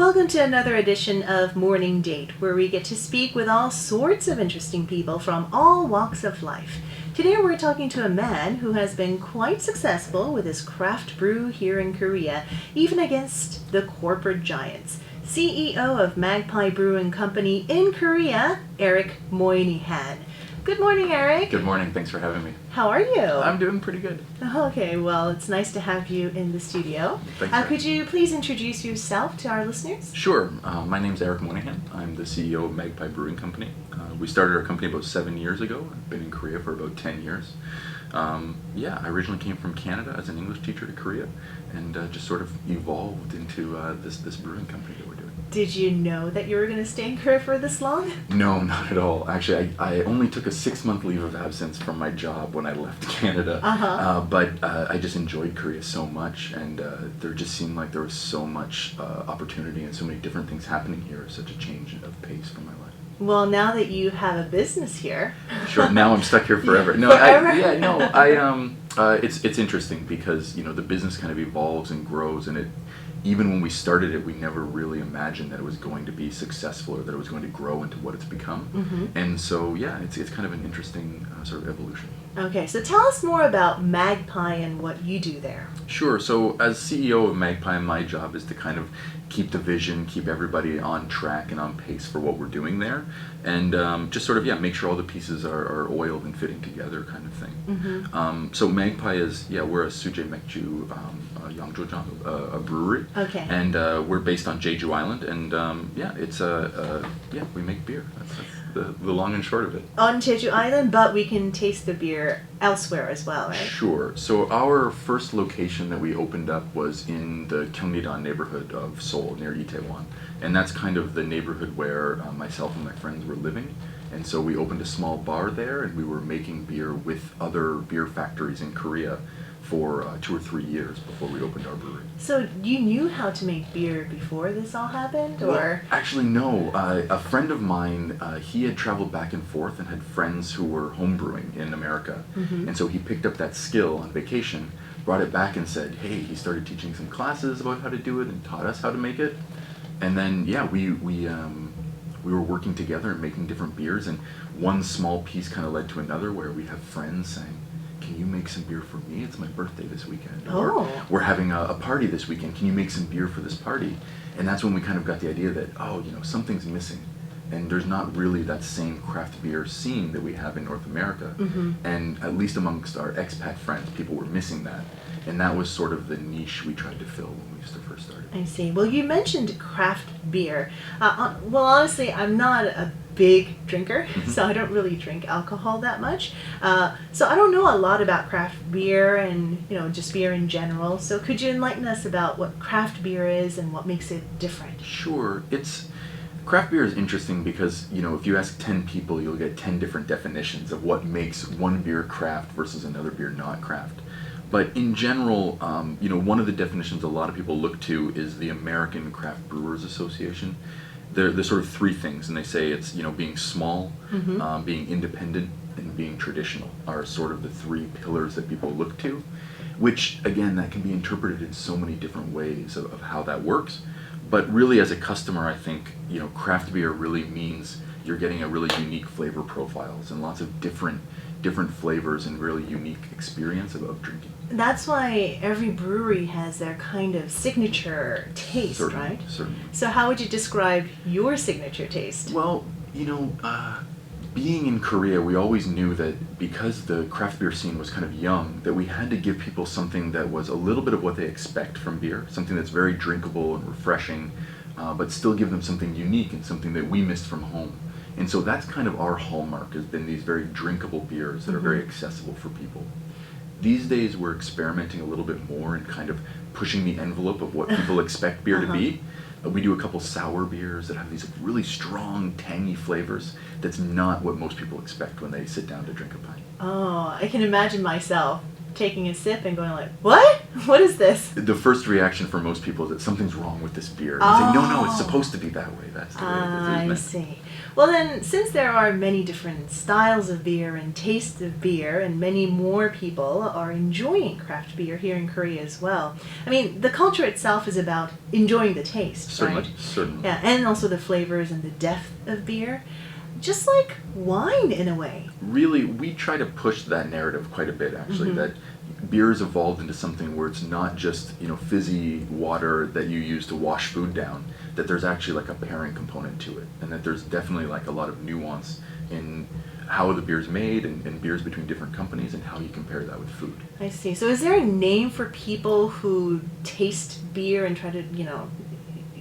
Welcome to another edition of Morning Date, where we get to speak with all sorts of interesting people from all walks of life. Today we're talking to a man who has been quite successful with his craft brew here in Korea, even against the corporate giants. CEO of Magpie Brewing Company in Korea, Erik Moynihan. Good morning, Erik. Good morning. Thanks for having me. How are you? I'm doing pretty good. Okay, well, it's nice to have you in the studio. Thanks. Could you please introduce yourself to our listeners? Sure. My name's Erik Moynihan. I'm the CEO of Magpie Brewing Company. We started our company about 7 years ago. I've been in Korea for about 10 years. I originally came from Canada as an English teacher to Korea and just sort of evolved into this brewing company that we're doing. Did you know that you were going to stay in Korea for this long? No, not at all. Actually, I only took a 6-month leave of absence from my job when I left Canada. But I just enjoyed Korea so much, and there just seemed like there was so much opportunity and so many different things happening here. Such a change of pace for my life. Well, now that you have a business here. Sure. Now I'm stuck here forever. No, it's interesting because the business kind of evolves and grows, and even when we started it, we never really imagined that it was going to be successful or that it was going to grow into what it's become. And so, it's kind of an interesting sort of evolution. Okay, so tell us more about Magpie and what you do there. Sure. So as CEO of Magpie, my job is to kind of keep the vision, keep everybody on track and on pace for what we're doing there, and just sort of make sure all the pieces are oiled and fitting together, kind of thing. So Magpie is we're a suje맥주 a brewery. Okay. And we're based on Jeju Island, and it's we make beer. That's the long and short of it. On Jeju Island, but we can taste the beer elsewhere as well, right? Sure. So our first location that we opened up was in the Gyeongnidan neighborhood of Seoul, near Itaewon. And that's kind of the neighborhood where myself and my friends were living. And so we opened a small bar there, and we were making beer with other beer factories in Korea for 2 or 3 years before we opened our brewery. So you knew how to make beer before this all happened, or? Well, actually, no. A friend of mine, he had traveled back and forth and had friends who were homebrewing in America. And so he picked up that skill on vacation, brought it back and said, hey, he started teaching some classes about how to do it and taught us how to make it. And then, we were working together and making different beers, and one small piece kind of led to another where we have friends saying, can you make some beer for me? It's my birthday this weekend. Or we're having a party this weekend. Can you make some beer for this party? And that's when we kind of got the idea that, something's missing. And there's not really that same craft beer scene that we have in North America. And at least amongst our expat friends, people were missing that. And that was sort of the niche we tried to fill when we first started. I see. Well, you mentioned craft beer. Well, honestly, I'm not a big drinker, so I don't really drink alcohol that much. So I don't know a lot about craft beer and, just beer in general. So could you enlighten us about what craft beer is and what makes it different? Sure. Craft beer is interesting because, if you ask 10 people, you'll get 10 different definitions of what makes one beer craft versus another beer not craft. But in general, one of the definitions a lot of people look to is the American Craft Brewers Association. There's sort of 3 things, and they say it's, being small, being independent, and being traditional are sort of the 3 pillars that people look to, which, again, that can be interpreted in so many different ways of how that works. But really, as a customer, I think, craft beer really means you're getting a really unique flavor profiles and lots of different flavors and really unique experience of drinking. That's why every brewery has their kind of signature taste, right? Certainly. So how would you describe your signature taste? Well, being in Korea, we always knew that because the craft beer scene was kind of young, that we had to give people something that was a little bit of what they expect from beer, something that's very drinkable and refreshing, but still give them something unique and something that we missed from home. And so that's kind of our hallmark, has been these very drinkable beers that are very accessible for people. These days we're experimenting a little bit more and kind of pushing the envelope of what people expect beer to be. We do a couple sour beers that have these really strong, tangy flavors. That's not what most people expect when they sit down to drink a pint. Oh, I can imagine myself taking a sip and going like, what? What is this? The first reaction for most people is that something's wrong with this beer. And they say, no, it's supposed to be that way. That's the way it is I see. Well then, since there are many different styles of beer and tastes of beer, and many more people are enjoying craft beer here in Korea as well, I mean, the culture itself is about enjoying the taste, Certainly, right? certainly. Yeah, and also the flavors and the depth of beer. Just like wine in a way. Really, we try to push that narrative quite a bit, actually, that beer has evolved into something where it's not just, fizzy water that you use to wash food down, that there's actually like a pairing component to it, and that there's definitely like a lot of nuance in how the beer's made and beers between different companies and how you compare that with food. I see. So is there a name for people who taste beer and try to,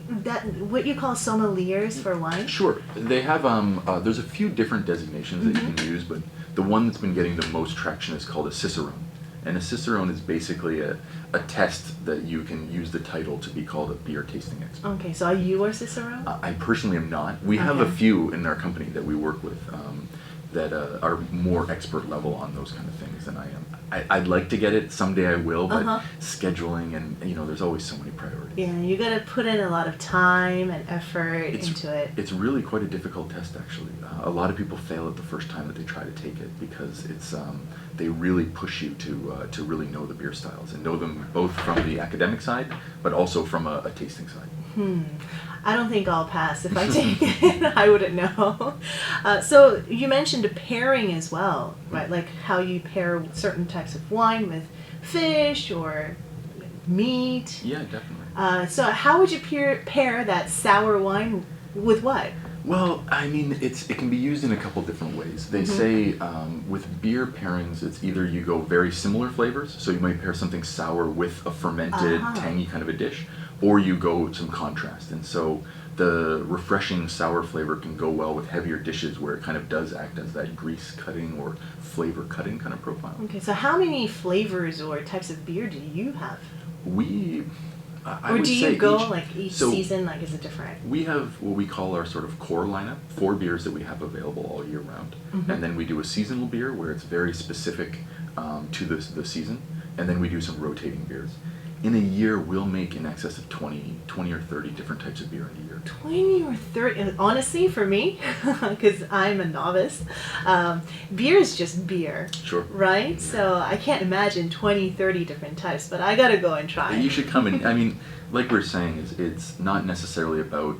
that what you call sommeliers for wine? Sure. They have, there's a few different designations that you can use, but the one that's been getting the most traction is called a cicerone. And a cicerone is basically a test that you can use the title to be called a beer tasting expert. Okay, so are you a cicerone? I personally am not. We have a few in our company that we work with that are more expert level on those kind of things than I am. I'd like to get it. Someday I will, but scheduling and, there's always so many priorities. Yeah, you got to put in a lot of time and effort into it. It's really quite a difficult test, actually. A lot of people fail it the first time that they try to take it because it's they really push you to really know the beer styles and know them both from the academic side, but also from a tasting side. I don't think I'll pass if I take it. I wouldn't know. So you mentioned a pairing as well, right? Like how you pair certain types of wine with fish or meat. Yeah, definitely. So how would you pair that sour wine with what? Well, I mean, it can be used in a couple different ways. They say with beer pairings, it's either you go very similar flavors, so you might pair something sour with a fermented, tangy kind of a dish, or you go with some contrast. And so the refreshing sour flavor can go well with heavier dishes where it kind of does act as that grease cutting or flavor cutting kind of profile. Okay, so how many flavors or types of beer do you have? I or would do say you go each so season, is it different? We have what we call our sort of core lineup, 4 beers that we have available all year round. And then we do a seasonal beer where it's very specific to the season. And then we do some rotating beers. In a year, we'll make in excess of 20 or 30 different types of beer in a year. 20 or 30? Honestly, for me, because I'm a novice, beer is just beer. Sure. Right? Yeah. So I can't imagine 20, 30 different types, but I gotta go and try. You should come in. I mean, like we're saying, it's not necessarily about,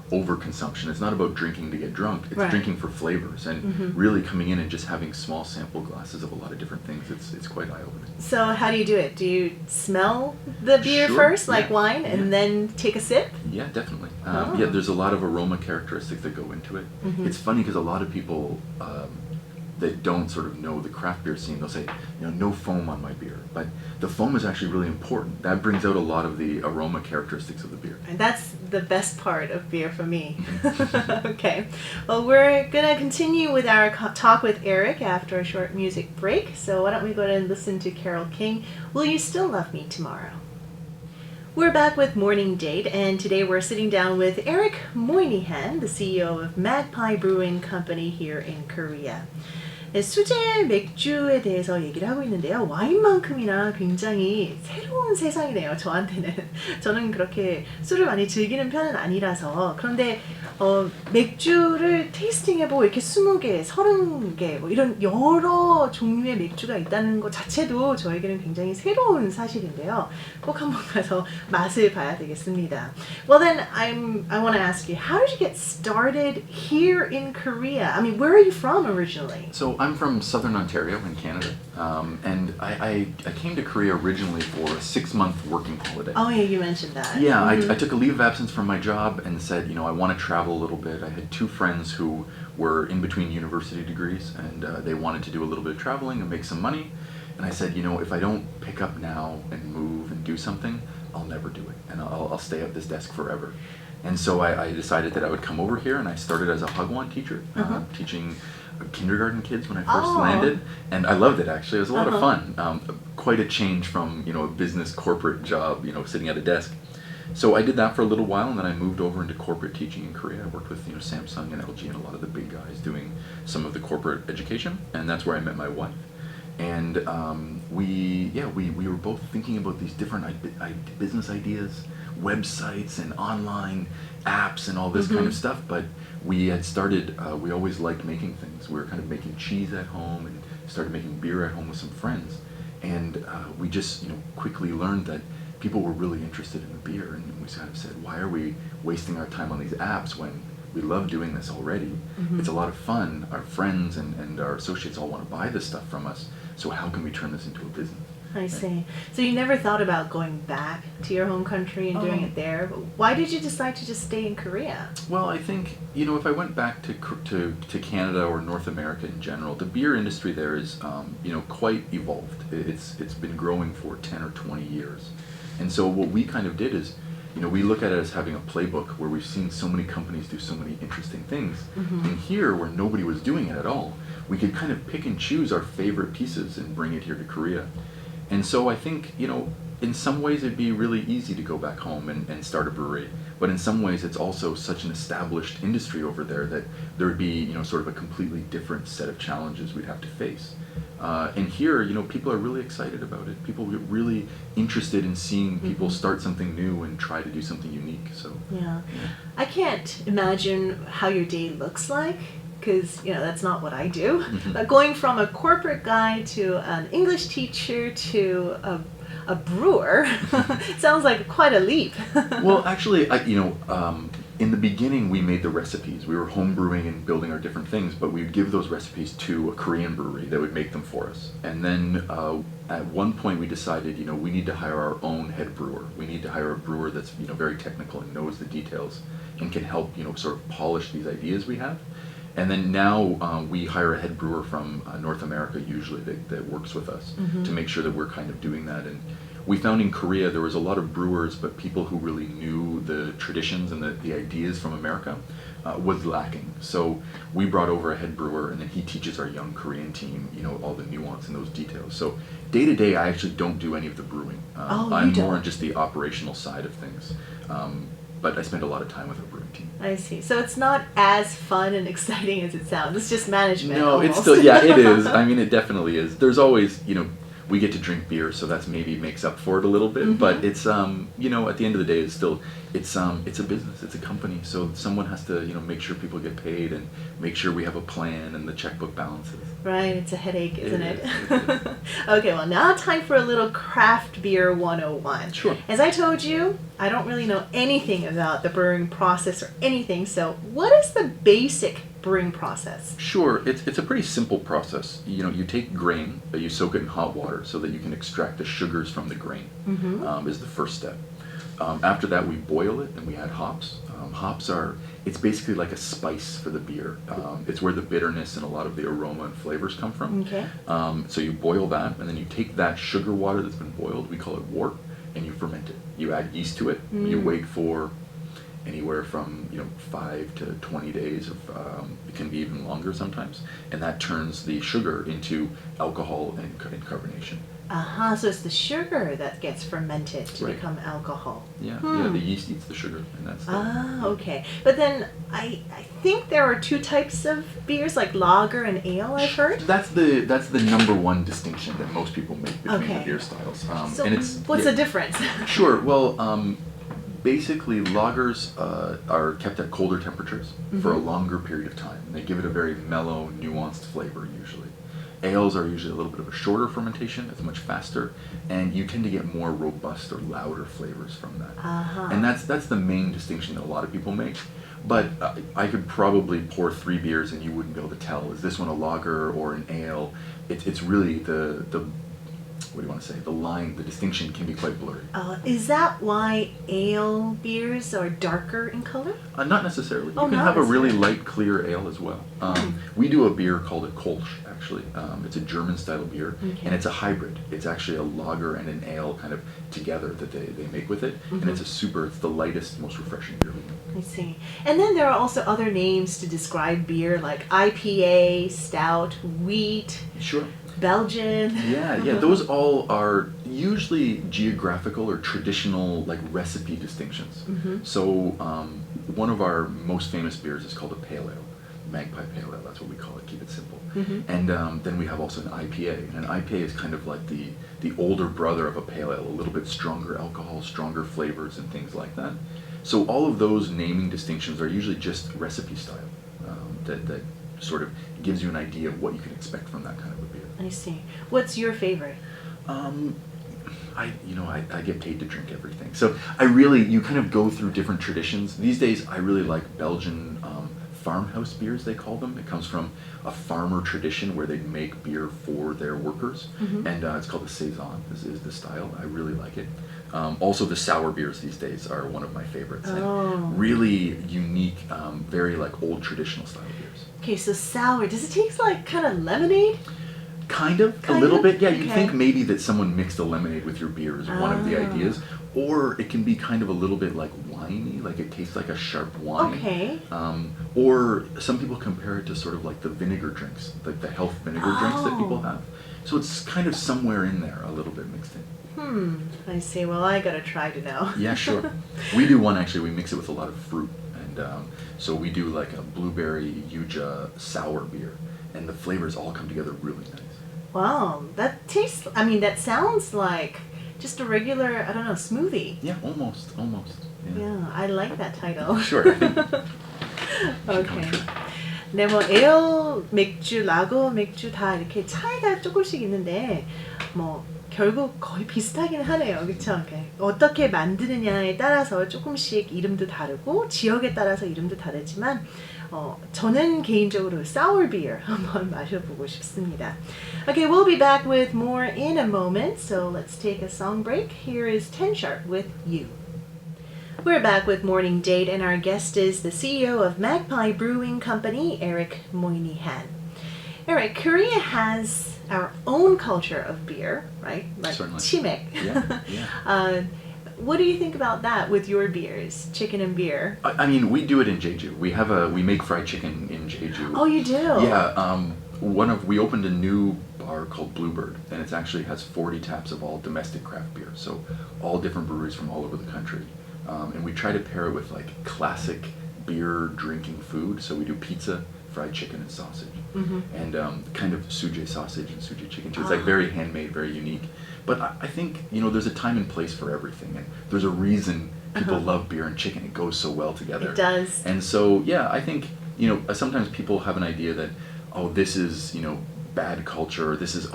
overconsumption. It's not about drinking to get drunk. It's drinking for flavors and really coming in and just having small sample glasses of a lot of different things. It's quite eye-opening. So how do you do it? Do you smell the beer Sure, first, like yeah, wine, and then take a sip? Yeah, definitely. Yeah, there's a lot of aroma characteristics that go into it. It's funny because a lot of people that don't sort of know the craft beer scene, they'll say, no foam on my beer. But the foam is actually really important. That brings out a lot of the aroma characteristics of the beer. And that's the best part of beer for me. Okay. Well, we're going to continue with our talk with Erik after a short music break. So why don't we go ahead and listen to Carole King, Will You Still Love Me Tomorrow? We're back with Morning Date, and today we're sitting down with Erik Moynihan, the CEO of Magpie Brewing Company here in Korea. 네, 수제 맥주에 대해서 얘기를 하고 있는데요. 와인만큼이나 굉장히 새로운 세상이네요, 저한테는. 저는 그렇게 술을 많이 즐기는 편은 아니라서. 그런데 맥주를 테이스팅해보고 이렇게 20개, 30개 뭐 이런 여러 종류의 맥주가 있다는 것 자체도 저에게는 굉장히 새로운 사실인데요. 꼭 한번 가서 맛을 봐야 되겠습니다. Well then, I want to ask you, how did you get started here in Korea? I mean, where are you from originally? So I'm from southern Ontario in Canada, and I came to Korea originally for a 6-month working holiday. Oh yeah, you mentioned that. Yeah, I took a leave of absence from my job and said, I want to travel a little bit. I had 2 friends who were in between university degrees, and they wanted to do a little bit of traveling and make some money. And I said, if I don't pick up now and move and do something, I'll never do it, and I'll stay at this desk forever. And so I decided that I would come over here, and I started as a hagwon teacher, teaching kindergarten kids when I first landed, and I loved it actually. It was a lot of fun. Quite a change from a business corporate job, sitting at a desk. So I did that for a little while, and then I moved over into corporate teaching in Korea. I worked with Samsung and LG and a lot of the big guys doing some of the corporate education, and that's where I met my wife. And we were both thinking about these different business ideas, websites and online apps and all this kind of stuff, but we had started, we always liked making things. We were kind of making cheese at home and started making beer at home with some friends. And we just, quickly learned that people were really interested in the beer, and we kind of said, why are we wasting our time on these apps when we love doing this already? It's a lot of fun. Our friends and our associates all want to buy this stuff from us, so how can we turn this into a business? I see. So you never thought about going back to your home country and doing it there? But why did you decide to just stay in Korea? Well, I think, if I went back to Canada or North America in general, the beer industry there is, quite evolved. It's been growing for 10 or 20 years. And so what we kind of did is, we look at it as having a playbook where we've seen so many companies do so many interesting things. And here, where nobody was doing it at all, we could kind of pick and choose our favorite pieces and bring it here to Korea. And so I think, in some ways it'd be really easy to go back home and start a brewery. But in some ways it's also such an established industry over there that there would be, sort of a completely different set of challenges we'd have to face. And here, people are really excited about it. People get really interested in seeing people start something new and try to do something unique. So yeah. I can't imagine how your day looks like, because that's not what I do. But going from a corporate guy to an English teacher to a brewer sounds like quite a leap. Well, actually, in the beginning we made the recipes. We were home brewing and building our different things, but we would give those recipes to a Korean brewery that would make them for us. And then at one point we decided, we need to hire our own head brewer. We need to hire a brewer that's very technical and knows the details and can help sort of polish these ideas we have. And then now we hire a head brewer from North America usually that works with us to make sure that we're kind of doing that. And we found in Korea there was a lot of brewers, but people who really knew the traditions and the ideas from America was lacking. So we brought over a head brewer, and then he teaches our young Korean team, all the nuance and those details. So day to day, I actually don't do any of the brewing. I'm more on just the operational side of things. But I spend a lot of time with our brewing team. I see. So it's not as fun and exciting as it sounds. It's just management. No, almost. It's still, it is. I mean, it definitely is. There's always, we get to drink beer, so that's maybe makes up for it a little bit. But it's, at the end of the day, it's still, it's a business, it's a company. So someone has to, make sure people get paid and make sure we have a plan and the checkbook balances. Right, it's a headache, isn't it? Okay, well, now time for a little craft beer 101. Sure. As I told you, I don't really know anything about the brewing process or anything, so what is the basic brewing process? Sure, it's a pretty simple process. You take grain, but you soak it in hot water so that you can extract the sugars from the grain, is the first step. After that, we boil it and we add hops. Hops it's basically like a spice for the beer. It's where the bitterness and a lot of the aroma and flavors come from. Okay. So you boil that, and then you take that sugar water that's been boiled, we call it wort, and you ferment it. You add yeast to it, you wait for anywhere from 5 to 20 days of it can be even longer sometimes, and that turns the sugar into alcohol and carbonation. So it's the sugar that gets fermented to become alcohol. Yeah, the yeast eats the sugar, and that's okay. But then I think there are two types of beers, like lager and ale, I've heard. That's the number one distinction that most people make between the beer styles. So and it's what's the difference? Sure. Well, basically lagers are kept at colder temperatures for a longer period of time. They give it a very mellow, nuanced flavor usually. Ales are usually a little bit of a shorter fermentation. It's much faster, and you tend to get more robust or louder flavors from that. And that's the main distinction that a lot of people make. But I could probably pour 3 beers and you wouldn't be able to tell, is this one a lager or an ale? It's really the what do you want to say? The distinction can be quite blurry. Is that why ale beers are darker in color? Not necessarily. You can have a really light, clear ale as well. We do a beer called a Kolsch, actually. It's a German style beer, and it's a hybrid. It's actually a lager and an ale kind of together that they make with it, and it's the lightest, most refreshing beer we make. I see. And then there are also other names to describe beer, like IPA, stout, wheat. Sure. Belgian. Yeah. Those all are usually geographical or traditional, like recipe distinctions. So one of our most famous beers is called a pale ale. Magpie Pale Ale, that's what we call it, keep it simple. Mm-hmm. And then we have also an IPA. And an IPA is kind of like the older brother of a pale ale, a little bit stronger alcohol, stronger flavors and things like that. So all of those naming distinctions are usually just recipe style that sort of gives you an idea of what you can expect from that kind of a beer. I see. What's your favorite? I get paid to drink everything. So you kind of go through different traditions. These days, I really like Belgian farmhouse beers, they call them. It comes from a farmer tradition where they make beer for their workers. Mm-hmm. And it's called the Saison, is the style. I really like it. Also, the sour beers these days are one of my favorites. Oh. And really unique, very like old traditional style beers. Okay, so sour. Does it taste like kind of lemonade? Kind of, a little bit. Yeah, you'd think maybe that someone mixed a lemonade with your beer is one of the ideas. Or it can be kind of a little bit like winey, like it tastes like a sharp wine. Okay. Or some people compare it to sort of like the vinegar drinks, like the health vinegar drinks that people have. So it's kind of somewhere in there, a little bit mixed in. I see. Well, I gotta try to know. Yeah, sure. We do one actually, we mix it with a lot of fruit. And so we do like a blueberry yuja sour beer. And the flavors all come together really nice. Wow, that sounds like just a regular, I don't know, smoothie. Yeah, almost. Yeah, I like that title. Sure. Okay. 네, 뭐 에어 맥주, 라거 맥주 다 이렇게 차이가 조금씩 있는데 뭐 결국 거의 비슷하긴 하네요. 그렇죠? 어떻게 만드느냐에 따라서 조금씩 이름도 다르고 지역에 따라서 이름도 다르지만 저는 개인적으로 sour beer 한번 마셔보고 싶습니다. Okay, we'll be back with more in a moment, so let's take a song break. Here is 10 Sharp with You. We're back with Morning Date, and our guest is the CEO of Magpie Brewing Company, Erik Moynihan. Erik, Korea has our own culture of beer, right? Like Certainly. chimek. Yeah. What do you think about that with your beers, chicken and beer? I mean, we do it in Jeju. We make fried chicken in Jeju. Oh, you do? Yeah. We opened a new bar called Bluebird, and it actually has 40 taps of all domestic craft beer. So all different breweries from all over the country. And we try to pair it with like classic beer drinking food. So we do pizza, fried chicken, and sausage. Mm-hmm. And kind of suje sausage and suje chicken too. It's like very handmade, very unique. But I think, there's a time and place for everything. And there's a reason people love beer and chicken. It goes so well together. It does. And so, yeah, I think, sometimes people have an idea that, this is, bad culture. Or this is,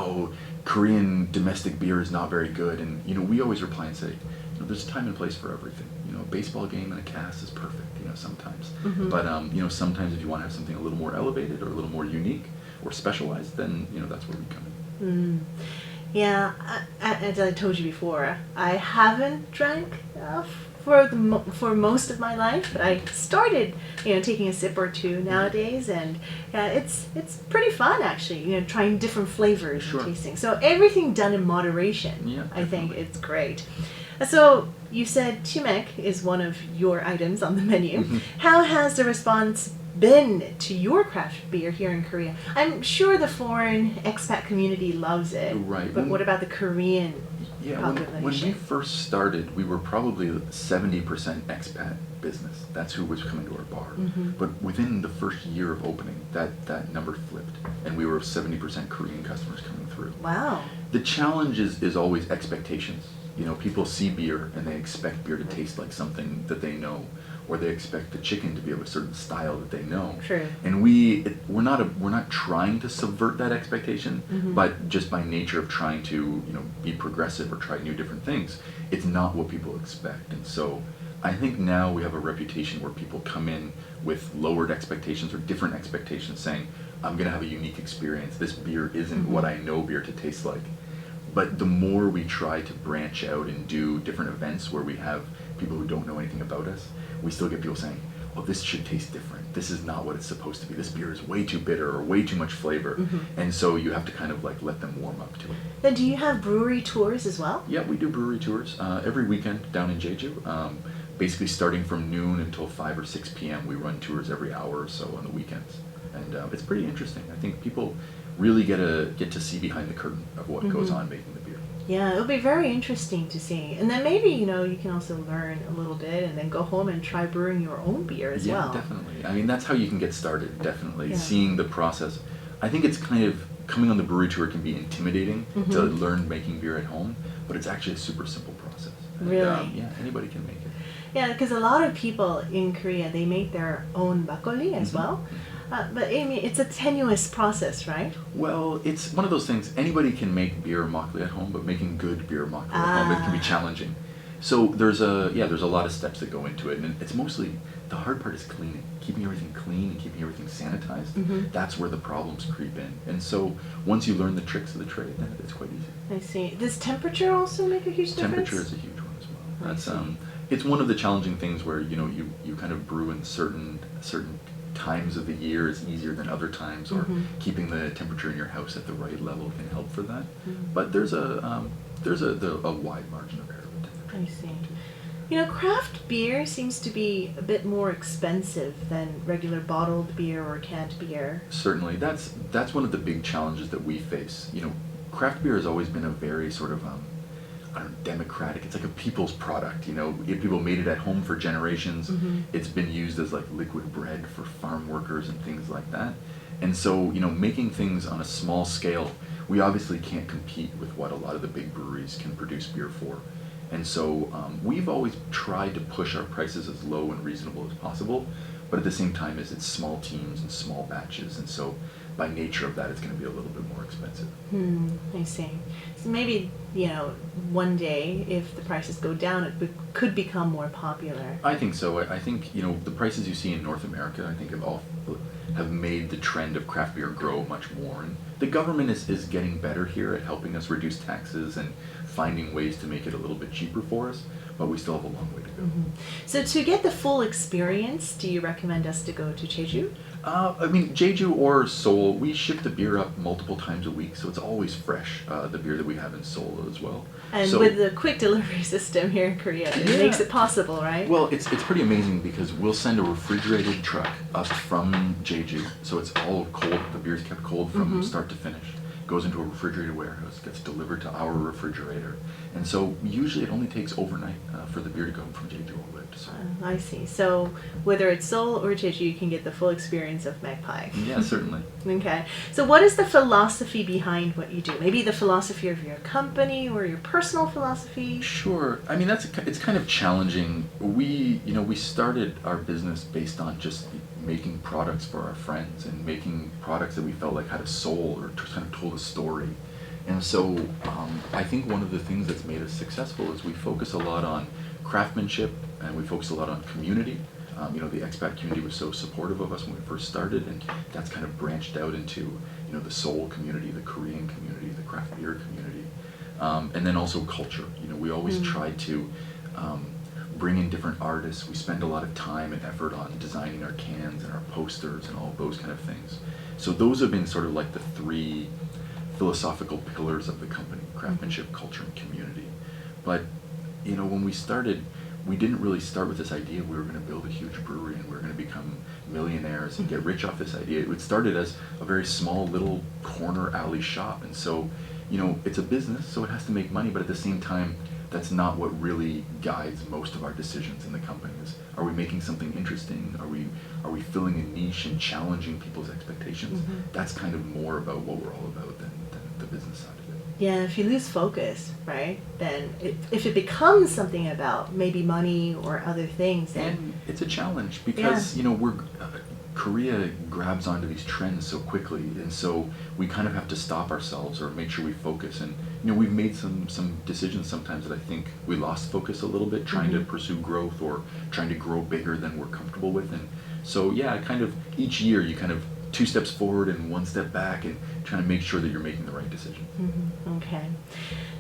Korean domestic beer is not very good. And, we always reply and say, there's a time and place for everything. A baseball game and a cast is perfect, sometimes. Mm-hmm. But, sometimes if you want to have something a little more elevated or a little more unique or specialized, then, that's where we come in. Yeah, as I told you before, I haven't drank for most of my life, but I started, taking a sip or two nowadays, and it's pretty fun actually, trying different flavors and tasting. So everything done in moderation, yeah, I think it's great. So you said chimek is one of your items on the menu. Mm-hmm. How has the response been to your craft beer here in Korea? I'm sure the foreign expat community loves it. Right. But what about the Korean population? When we first started, we were probably 70% expat business. That's who was coming to our bar. Mm-hmm. But within the first year of opening, that number flipped, and we were 70% Korean customers coming through. Wow. The challenge is always expectations. People see beer and they expect beer to taste like something that they know, or they expect the chicken to be of a certain style that they know. True. And we're not trying to subvert that expectation, mm-hmm. but just by nature of trying to be progressive or try new different things, it's not what people expect. And so I think now we have a reputation where people come in with lowered expectations or different expectations, saying, I'm going to have a unique experience. This beer isn't mm-hmm. what I know beer to taste like. But the more we try to branch out and do different events where we have people who don't know anything about us, we still get people saying, this should taste different. This is not what it's supposed to be. This beer is way too bitter or way too much flavor. Mm-hmm. And so you have to kind of let them warm up to it. Then do you have brewery tours as well? Yeah, we do brewery tours every weekend down in Jeju. Basically starting from noon until 5 or 6 p.m. We run tours every hour or so on the weekends. And it's pretty interesting. I think people really get to see behind the curtain of what mm-hmm. goes on making the beer. Yeah, it'll be very interesting to see. And then maybe, you know, you can also learn a little bit and then go home and try brewing your own beer as well. Yeah, definitely. I mean, that's how you can get started, definitely. Yeah. Seeing the process. I think it's kind of, coming on the brewery tour can be intimidating to learn making beer at home, but it's actually a super simple process. And, Really? yeah, anybody can make it. Yeah, because a lot of people in Korea, they make their own makgeolli as well. But I mean, it's a tenuous process, right? Well, it's one of those things, anybody can make beer makgeolli at home, but making good beer makgeolli at home, it can be challenging. So there's a lot of steps that go into it, and it's mostly, the hard part is cleaning, keeping everything clean and keeping everything sanitized. That's where the problems creep in. And so once you learn the tricks of the trade, then it's quite easy. I see. Does temperature also make a huge difference? Temperature is a huge one as well. That's it's one of the challenging things where you kind of brew in certain times of the year is easier than other times, or keeping the temperature in your house at the right level can help for that. But there's a wide margin of error with temperature. I see. You know, craft beer seems to be a bit more expensive than regular bottled beer or canned beer. Certainly, that's one of the big challenges that we face. You know, craft beer has always been a very sort of I don't know, democratic. It's like a people's product. You know, if people made it at home for generations. It's been used as like liquid bread for farm workers and things like that. And so, you know, making things on a small scale, we obviously can't compete with what a lot of the big breweries can produce beer for. And so we've always tried to push our prices as low and reasonable as possible, but at the same time, as it's small teams and small batches, and so by nature of that, it's going to be a little bit more expensive. I see. So maybe, you know, one day, if the prices go down, it could become more popular. I think so. I think, you know, the prices you see in North America, I think have made the trend of craft beer grow much more. And the government is getting better here at helping us reduce taxes and finding ways to make it a little bit cheaper for us, but we still have a long way to go. So to get the full experience, do you recommend us to go to Jeju? I mean, Jeju or Seoul, we ship the beer up multiple times a week, so it's always fresh, the beer that we have in Seoul as well. And so, with the quick delivery system here in Korea, it makes it possible, right? Well, it's pretty amazing because we'll send a refrigerated truck up from Jeju, so it's all cold, the beer's kept cold from start to finish. Goes into a refrigerated warehouse, gets delivered to our refrigerator. And so usually it only takes overnight for the beer to go from Jeju all the way up to Seoul. I see. So whether it's Seoul or Jeju, you can get the full experience of Magpie. Yeah, certainly. Okay. So what is the philosophy behind what you do? Maybe the philosophy of your company or your personal philosophy? Sure. I mean, it's kind of challenging. We started our business based on just making products for our friends and making products that we felt like had a soul or kind of told a story. And so I think one of the things that's made us successful is we focus a lot on craftsmanship and we focus a lot on community. You know, the expat community was so supportive of us when we first started, and that's kind of branched out into, you know, the Seoul community, the Korean community, the craft beer community, and then also culture. You know, we always try to bring in different artists. We spend a lot of time and effort on designing our cans and our posters and all those kind of things. So those have been sort of like the three philosophical pillars of the company: craftsmanship, culture, and community. But, you know, when we started, we didn't really start with this idea we were going to build a huge brewery and we were going to become millionaires and get rich off this idea. It started as a very small little corner alley shop. And so, you know, it's a business, so it has to make money, but at the same time, that's not what really guides most of our decisions in the company. Are we making something interesting? Are we filling a niche and challenging people's expectations? That's kind of more about what we're all about than the business side of it. Yeah, if you lose focus, right, then if it becomes something about maybe money or other things, then... And it's a challenge because, you know, Korea grabs onto these trends so quickly, and so we kind of have to stop ourselves or make sure we focus. And, you know, we've made some decisions sometimes that I think we lost focus a little bit, trying to pursue growth or trying to grow bigger than we're comfortable with. And so, yeah, kind of each year you kind of 2 steps forward and 1 step back and trying to make sure that you're making the right decision. Okay.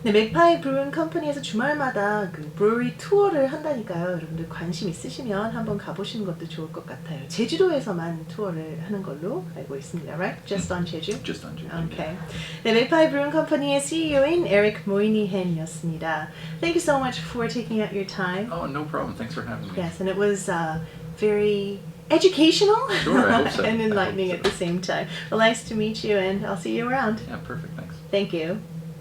네, 맥파이 브루잉 컴퍼니에서 주말마다 그 브루어리 투어를 한다니까요. 여러분들 관심 있으시면 한번 가보시는 것도 좋을 것 같아요. 제주도에서만 투어를 하는 걸로 알고 있습니다. Right? Just on Jeju? Just on Jeju. Okay. 네, 맥파이 브루잉 컴퍼니의 CEO인 Erik Moynihan이었습니다. Thank you so much for taking out your time. Oh, no problem. Thanks for having me. Yes, and it was very educational Sure, I hope so. and enlightening at the same time. Well, nice to meet you, and I'll see you around. Yeah, perfect. Thanks. Thank you.